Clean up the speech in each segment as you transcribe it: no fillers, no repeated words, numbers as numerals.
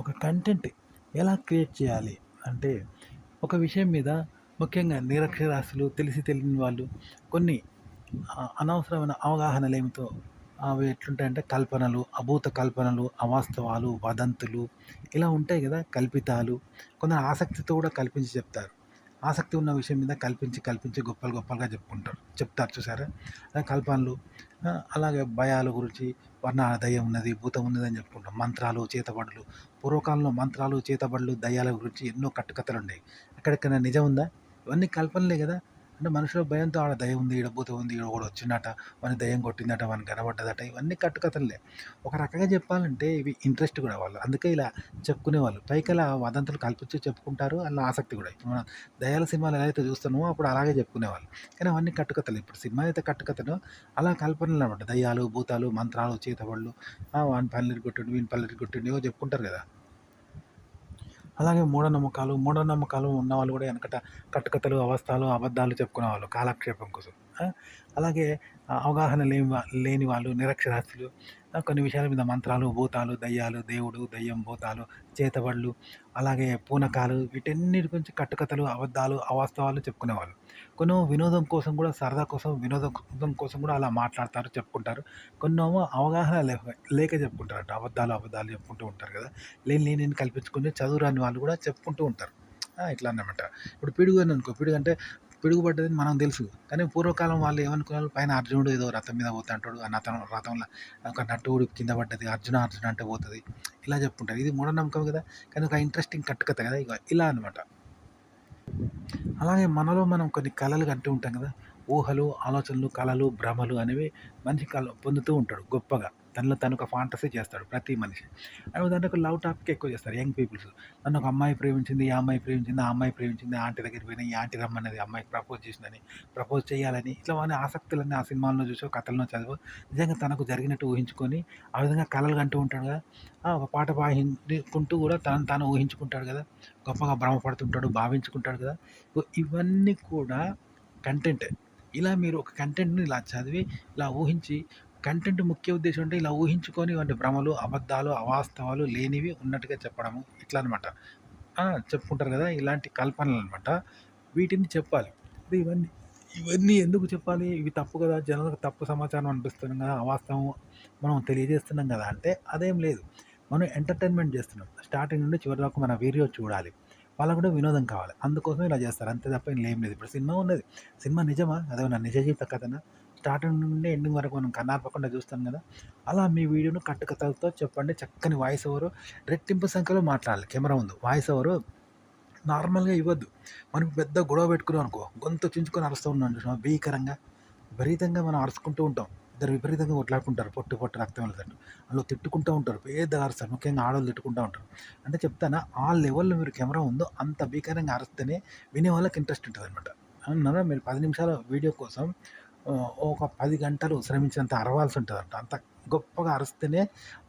ఒక కంటెంట్ ఎలా క్రియేట్ చేయాలి అంటే, ఒక విషయం మీద ముఖ్యంగా నిరక్షరాస్యులు, తెలిసి తెలియని వాళ్ళు కొన్ని అనవసరమైన అవగాహనలేమితో అవి ఎట్లుంటాయంటే కల్పనలు, అభూత కల్పనలు, అవాస్తవాలు, వదంతులు ఇలా ఉంటాయి గదా! కల్పితాలు. కొందరు ఆసక్తితో కూడా కల్పించి చెప్తారు. ఆసక్తి ఉన్న విషయం మీద కల్పించి, కల్పించి గొప్పలు గొప్పలుగా చెప్తారు చూసారా? కల్పనలు అలాగే భయాల గురించి దయ్యం ఉన్నది, భూతం ఉన్నదని చెప్పుకుంటాం. మంత్రాలు, చేతబడులు. పూర్వకాలంలో మంత్రాలు, చేతబడులు, దయ్యాల గురించి ఎన్నో కట్టుకథలుండేవి. ఎక్కడెక్కడైనా నిజం ఉందా? ఇవన్నీ కల్పనలే గదా! అంటే మనుషుల భయంతో ఆడ దయ్యం ఉంది, ఈడ భూతం ఉంది, ఈడ ఒకడు వచ్చిండట, వానికి దయ్యం కొట్టిందట, వానికి కనబడ్డదట, ఇవన్నీ కట్టుకథలే. ఒక రకంగా చెప్పాలంటే ఇవి ఇంట్రెస్ట్ కూడా వాళ్ళు. అందుకే ఇలా చెప్పుకునేవాళ్ళు. పైకి అలా వదంతులు కల్పించి చెప్పుకుంటారు. అలా ఆసక్తి కూడా. ఇప్పుడు మనం దయ్యాల సినిమాలు ఎలా అయితే చూస్తున్నామో అప్పుడు అలాగే చెప్పుకునేవాళ్ళు. కానీ అవన్నీ కట్టుకథలు. ఇప్పుడు సినిమా అయితే కట్టుకథనో అలా కల్పనలు అనమాట. దయ్యాలు, భూతాలు, మంత్రాలు, చేతబడులు, వాని పల్లెరు కొట్టిండు, వీని పల్లెరు కొట్టిండు ఏవో చెప్పుకుంటారు కదా! అలాగే మూఢనమ్మకాలు ఉన్నవాళ్ళు కూడా వెనకట కట్టుకథలు, అవస్థలు, అబద్ధాలు చెప్పుకునేవాళ్ళు కాలక్షేపం కోసం. అలాగే అవగాహన లేని వాళ్ళు నిరక్షరాస్యులు కొన్ని విషయాల మీద మంత్రాలు, భూతాలు, దయ్యాలు, దేవుడు, దయ్యం, భూతాలు, చేతబడులు, అలాగే పూనకాలు వీటన్నిటి గురించి కట్టుకథలు, అబద్ధాలు, అవాస్తవాలు చెప్పుకునేవాళ్ళు. కొన్ని వినోదం కోసం కూడా సరదా కోసం, వినోదం కోసం కూడా అలా మాట్లాడతారు, చెప్పుకుంటారు. కొన్నేమో అవగాహన లేక చెప్పుకుంటారట. అబద్ధాలు చెప్పుకుంటూ ఉంటారు కదా! లేనిది కల్పించుకొని చదువురాని వాళ్ళు కూడా చెప్పుకుంటూ ఉంటారు. ఇట్లా అన్నమాట. ఇప్పుడు పిడుగు అని అనుకో, పిడుగు అంటే పిడుగు పడ్డదని మనకు తెలుసు. కానీ పూర్వకాలం వాళ్ళు ఏమనుకున్నారు, పైన అర్జునుడు ఏదో రథం మీద పోతుంటాడు. ఆ రథంలో ఒక నటుడు కింద పడ్డది. అర్జున అంటే పోతది. ఇలా చెప్పుకుంటారు. ఇది మూఢనమ్మకం కదా! కానీ ఒక ఇంట్రెస్టింగ్ కట్టుకథ కదా! ఇలా అనమాట. అలాగే మనలో మనం కొన్ని కలలు కంటూ ఉంటాం కదా! ఊహలు, ఆలోచనలు, కలలు, భ్రమలు అనేవి మనిషి పొందుతూ ఉంటాడు గొప్పగా. తనలో తను ఒక ఫాంటసీ చేస్తాడు ప్రతి మనిషి. ఉదాహరణకు లవ్ టాపిక్ ఎక్కువ చేస్తారు యంగ్ పీపుల్స్. నన్ను ఒక అమ్మాయి ప్రేమించింది, ఈ అమ్మాయి ప్రేమించింది, ఆ అమ్మాయి ప్రేమించింది, ఆంటీ దగ్గరికి పోయినా, ఈ ఆంటీ రమ్మన్నది, అమ్మాయికి ప్రపోజ్ చేసిందని, ప్రపోజ్ చేయాలని ఇట్లా వాని ఆసక్తులన్నీ ఆ సినిమాల్లో చూసో, కథల్లో చదివో నిజంగా తనకు జరిగినట్టు ఊహించుకొని ఆ విధంగా కలలు కంటూ ఉంటాడు కదా! ఒక పాట పాడుకుంటూ కూడా తనను తాను ఊహించుకుంటాడు కదా! గొప్పగా భ్రమపడుతుంటాడు, భావించుకుంటాడు కదా! ఇవన్నీ కూడా కంటెంటే. ఇలా మీరు ఒక కంటెంట్‌ని ఇలా చదివి, ఇలా ఊహించి కంటెంట్ ముఖ్య ఉద్దేశం అంటే ఇలా ఊహించుకొని ఇలాంటి భ్రమలు, అబద్ధాలు, అవాస్తవాలు లేనివి ఉన్నట్టుగా చెప్పడము ఇట్లా అనమాట. చెప్పుకుంటారు కదా! ఇలాంటి కల్పనలనమాట. వీటిని చెప్పాలి. అంటే ఇవన్నీ ఎందుకు చెప్పాలి? ఇవి తప్పు కదా! జనాలకు తప్పు సమాచారం అనిపిస్తున్నాం కదా! అవాస్తవం మనం తెలియజేస్తున్నాం కదా! అంటే అదేం లేదు. మనం ఎంటర్‌టైన్‌మెంట్ చేస్తున్నాం. స్టార్టింగ్ నుండి చివరి వరకు మన వీడియో చూడాలి. వాళ్ళకి కూడా వినోదం కావాలి. అందుకోసం ఇలా చేస్తారు. అంతే తప్ప ఇందులో ఏం లేదు. ఇప్పుడు సినిమా ఉన్నది. సినిమా నిజమా? అదేమన్నా నిజ జీవిత కథనా? స్టార్టింగ్ నుండి ఎండింగ్ వరకు మనం కన్నార్పకుండా చూస్తాం కదా! అలా మీ వీడియోను కట్టుకథలతో చెప్పండి. చక్కని వాయిస్ ఓవరు రెట్టింపు సంఖ్యలో మాట్లాడాలి కెమెరా ముందు. వాయిస్ ఓవరు నార్మల్‌గా ఇవ్వద్దు. మనం పెద్ద గొడవ పెట్టుకున్నాం అనుకో, గొంతు చించుకొని అరుస్తూ ఉన్నాం చూసినావా భీకరంగా, విపరీతంగా మనం అరుచుకుంటూ ఉంటాం. ఇద్దరు విపరీతంగా కొట్లాడుకుంటారు. పొట్టు పొట్టు రక్తం వెళ్తారు. ఆళ్ళు తిట్టుకుంటూ ఉంటారు. పెద్దగా అరుస్తారు. ముఖ్యంగా ఆడోళ్ళు తిట్టుకుంటా ఉంటారు. అంటే చెప్తానా ఆ లెవెల్‌లో మీరు కెమెరా ఉందో అంత భీకరంగా అరిస్తేనే వినే వాళ్ళకి ఇంట్రెస్ట్ ఉంటదనమాట. అవునా? మీరు 10 నిమిషాల వీడియో కోసం ఒక 10 గంటలు శ్రమించినంత అరవాల్సి ఉంటదంట. అంత గొప్పగా అరిస్తేనే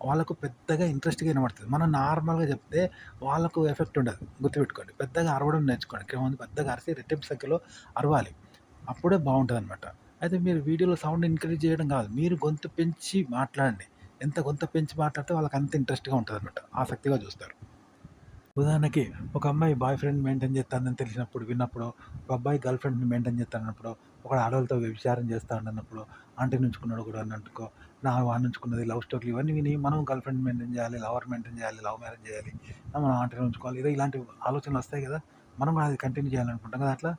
వాళ్ళకు పెద్దగా ఇంట్రెస్ట్‌గా వినబడుతది. మనం నార్మల్‌గా చెప్తే వాళ్ళకు ఎఫెక్ట్ ఉండదు. గుర్తుపెట్టుకోండి. పెద్దగా అరవడం నేర్చుకోండి. కొంతమంది పెద్దగా అరిసి రెట్టింపు సంఖ్యలో అరవాలి. అప్పుడే బావుంటదనమాట. అయితే మీరు వీడియోలో సౌండ్ ఇంక్రీజ్ చేయడం కాదు. మీరు గొంతు పెంచి మాట్లాడండి. ఎంత గొంతు పెంచి మాట్లాడితే వాళ్ళకి అంత ఇంట్రెస్ట్‌గా ఉంటదనమాట. ఆసక్తిగా చూస్తారు. ఉదాహరణకి ఒక అమ్మాయి బాయ్ ఫ్రెండ్ మెయింటైన్ చేస్తాందని తెలిసినప్పుడు, విన్నప్పుడు, ఒక అబ్బాయి గర్ల్ ఫ్రెండ్‌ని మెయింటైన్ చేస్తానన్నప్పుడు, ఒకడు ఆడోళ్ళతో వ్యభిచారం చేస్తాడన్నప్పుడు, ఆంటీని ఉంచుకున్నాడు ఒకడు అన్నట్టుకో, వాడిని ఉంచుకున్నది లవ్ స్టోరీలు ఇవన్నీ విని మనం గర్ల్ ఫ్రెండ్ మెయింటైన్ చేయాలి, లవర్ మెయింటైన్ చేయాలి, లవ్ మ్యారేజ్ చేయాలి, మనం ఆంటీని ఉంచుకోవాలి. ఏదో ఇలాంటి ఆలోచనలు వస్తాయి కదా! మనం కూడా అది కంటిన్యూ చేయాలనుకుంటాం కదా! అట్లా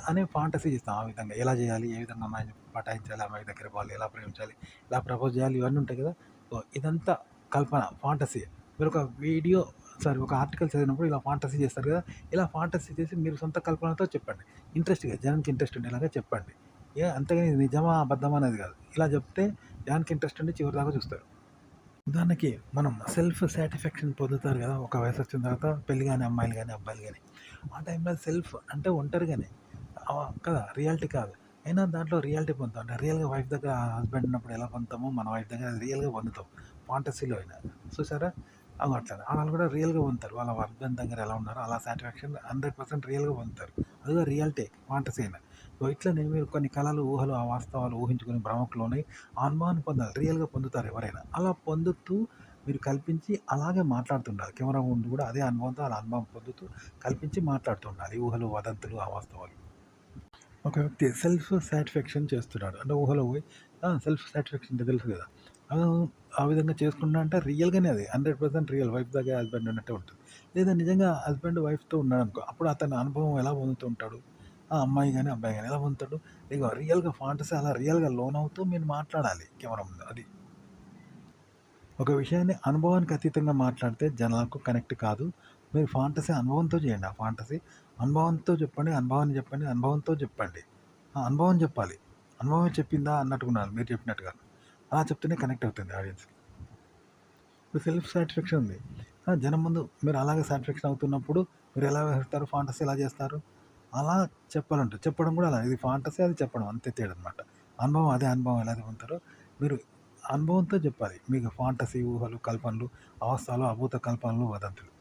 అనే ఫాంటసీ చేస్తాం ఆ విధంగా. ఎలా చేయాలి? ఏ విధంగా అమ్మాయిని పటాయించాలి? అమ్మాయి దగ్గరికి పోవాలి? ఎలా ప్రేమించాలి? ఎలా ప్రపోజ్ చేయాలి? ఇవన్నీ ఉంటాయి కదా! సో, ఇదంతా కల్పన, ఫాంటసీ. మీరొక వీడియో ఒక ఆర్టికల్ చదివినప్పుడు ఇలా ఫాంటసీ చేస్తారు కదా! ఇలా ఫాంటసీ చేసి మీరు సొంత కల్పనతో చెప్పండి. ఇంట్రెస్ట్‌గా జనానికి ఇంట్రెస్ట్ ఉండేలాగా చెప్పండి. అంతేగాని ఇది నిజమా? అబద్ధమా? అనేది కాదు. ఇలా చెప్తే జనానికి ఇంట్రెస్ట్ ఉండి చివరిదాకా చూస్తారు. ఉదాహరణకి మనం సెల్ఫ్ సాటిస్ఫాక్షన్ పొందుతారు కదా! ఒక వయసొచ్చిన తర్వాత పెళ్లి గాని అమ్మాయిలు గాని, అబ్బాయిలు గాని. ఆ టైంలో సెల్ఫ్ అంటే ఒంటరిగానే కదా! రియాలిటీ కాదు. అయినా దాంట్లో రియాలిటీ పొందుతాం. అంటే రియల్‌గా వైఫ్ దగ్గర హస్బెండ్ ఉన్నప్పుడు ఎలా పొందుతామో మన వైఫ్ దగ్గర రియల్‌గా పొందుతాం. ఫాంటసీలో అయినా. చూసారా? అట్లా. ఆళ్ళు కూడా రియల్‌గా పొందుతారు. వాళ్ళ హస్బెండ్ దగ్గర ఎలా ఉన్నారో అలా సాటిస్ఫాక్షన్ 100% రియల్‌గా పొందుతారు. అదిగో రియాలిటీ ఫాంటసీ అయినా. సో, ఇట్లనే మీరు కొన్ని కలలు, ఊహలు, వాస్తవాలు ఊహించుకొని భ్రమకు లోనై ఆ అనుభవాన్ని పొందాలి. రియల్‌గా పొందుతారు ఎవరైనా. అలా పొందుతూ మీరు కల్పించి అలాగే మాట్లాడుతుండాలి. కెమెరా ముందు కూడా అదే అనుభవంతో అలా అనుభవం పొందుతూ కల్పించి మాట్లాడుతూ ఉండాలి. ఊహలు, వదంతులు, అవాస్తవాలు. ఒక వ్యక్తి సెల్ఫ్ సాటిస్ఫాక్షన్ చేస్తున్నాడు. అంటే ఊహలో పోయి సెల్ఫ్ సాటిస్ఫాక్షన్ అంటే తెలుసు కదా! అలా ఆ విధంగా చేసుకున్నా అంటే రియల్‌గానే అది 100% రియల్ వైఫ్ దగ్గర హస్బెండ్ ఉన్నట్టే ఉంటుంది. లేదా నిజంగా హస్బెండ్ వైఫ్‌తో ఉన్నాడనుకో, అప్పుడు అతని అనుభవం ఎలా పొందుతూ ఉంటాడు? ఆ అమ్మాయి గాని, అబ్బాయి గాని ఎలా పొందుతాడు? ఇగో రియల్‌గా ఫాంటసీ అలా రియల్‌గా లోనవుతూ మీరు మాట్లాడాలి కెమెరా ముందు. అది. ఒక విషయాన్ని అనుభవానికి అతీతంగా మాట్లాడితే జనాలకు కనెక్ట్ కాదు. మీరు ఫాంటసీ అనుభవంతో చేయండి. ఆ ఫాంటసీ అనుభవంతో చెప్పండి. అనుభవాన్ని చెప్పండి. అనుభవంతో చెప్పండి. ఆ అనుభవం చెప్పాలి. అనుభవమే చెప్పిందా అన్నట్టుగా ఉండాలి మీరు చెప్పినట్టుగా. అలా చెప్తేనే కనెక్ట్ అవుతుంది ఆడియన్స్‌కి. ఇప్పుడు సెల్ఫ్ సాటిస్ఫాక్షన్ ఉంది. జనం ముందు మీరు అలాగే సాటిస్ఫాక్షన్ అవుతున్నప్పుడు మీరు ఎలా వ్యవహరిస్తారు? ఫాంటసీ ఎలా చేస్తారు? అలా చెప్పాలంట. చెప్పడం కూడా అలా. ఇది ఫాంటసీ అది చెప్పడం అంతే తేడా అనమాట. అనుభవం అదే అనుభవం ఎలా పొందుతారో మీరు అనుభవంతో చెప్పాలి. మీకు ఫాంటసీ, ఊహలు, కల్పనలు, అవాస్తవాలు, అభూత కల్పనలు, వదంతులు.